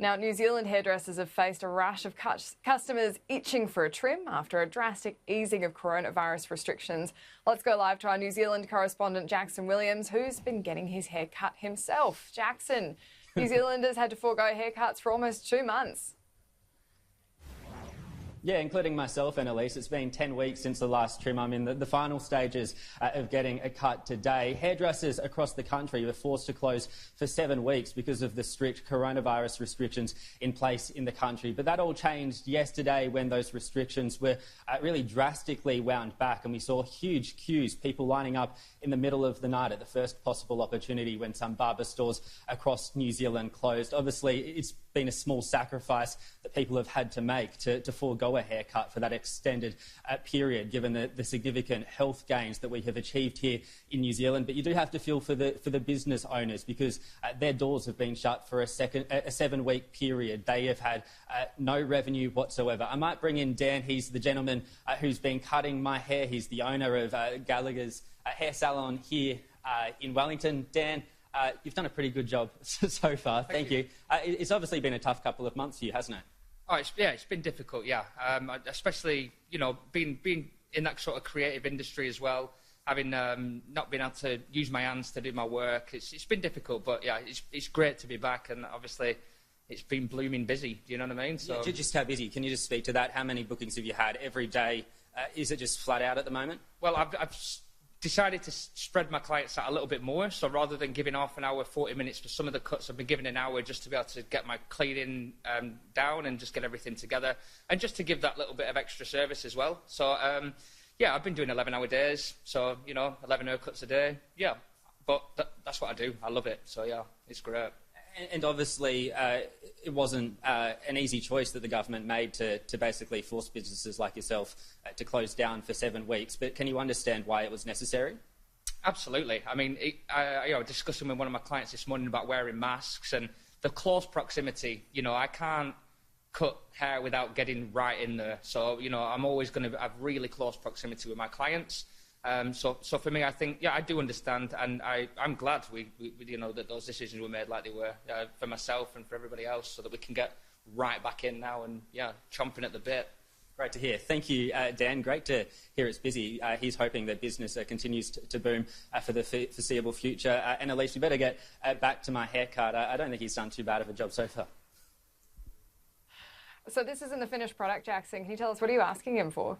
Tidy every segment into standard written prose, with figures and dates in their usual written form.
Now, New Zealand hairdressers have faced a rush of customers itching for a trim after a drastic easing of coronavirus restrictions. Let's go live to our New Zealand correspondent, Jackson Williams, who's been getting his hair cut himself. Jackson, New Zealanders had to forego haircuts for almost 2 months. Yeah, including myself and Elise. It's been 10 weeks since the last trim. I'm in the final stages of getting a cut today. Hairdressers across the country were forced to close for 7 weeks because of the strict coronavirus restrictions in place in the country. But that all changed yesterday when those restrictions were really drastically wound back, and we saw huge queues, people lining up in the middle of the night at the first possible opportunity when some barber stores across New Zealand closed. Obviously, it's been a small sacrifice that people have had to make to forego a haircut for that extended period, given the significant health gains that we have achieved here in New Zealand. But you do have to feel for the business owners, because their doors have been shut for a 7-week period. They have had no revenue whatsoever. I might bring in Dan. He's the gentleman who's been cutting my hair. He's the owner of Gallagher's hair salon here in Wellington. Dan, you've done a pretty good job so far. Thank you. It's obviously been a tough couple of months for you, hasn't it? Oh, it's been difficult, yeah. Especially, being in that sort of creative industry as well, having not been able to use my hands to do my work. It's been difficult, but yeah, it's great to be back, and obviously it's been blooming busy. Do you know what I mean? So yeah, just how busy? Can you just speak to that? How many bookings have you had every day? Is it just flat out at the moment? Well, I've decided to spread my clients out a little bit more. So rather than giving half an hour, 40 minutes for some of the cuts, I've been giving an hour just to be able to get my cleaning down and just get everything together, and just to give that little bit of extra service as well. So, yeah, I've been doing 11-hour days, so, 11 haircuts a day. Yeah, but that's what I do. I love it. So, yeah, it's great. And obviously, it wasn't an easy choice that the government made to basically force businesses like yourself to close down for 7 weeks. But can you understand why it was necessary? Absolutely. I mean, discussing with one of my clients this morning about wearing masks and the close proximity. I can't cut hair without getting right in there. So, I'm always going to have really close proximity with my clients. So for me, I think, yeah, I do understand, and I'm glad we that those decisions were made like they were, for myself and for everybody else, so that we can get right back in now and, yeah, chomping at the bit. Great to hear. Thank you, Dan. Great to hear it's busy. He's hoping that business continues to boom for the foreseeable future. And Elise, we better get back to my haircut. I don't think he's done too bad of a job so far. So this isn't the finished product, Jackson. Can you tell us, what are you asking him for?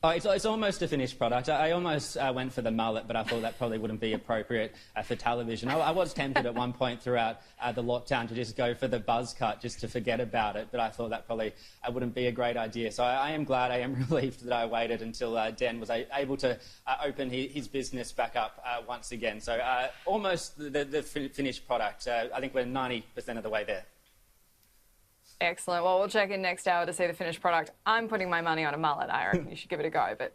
Oh, it's almost a finished product. I almost went for the mullet, but I thought that probably wouldn't be appropriate for television. I was tempted at one point throughout the lockdown to just go for the buzz cut, just to forget about it, but I thought that probably wouldn't be a great idea. So I am glad, I am relieved that I waited until Dan was able to open his business back up once again. So almost the finished product. I think we're 90% of the way there. Excellent. Well, we'll check in next hour to see the finished product. I'm putting my money on a mullet. I reckon you should give it a go, but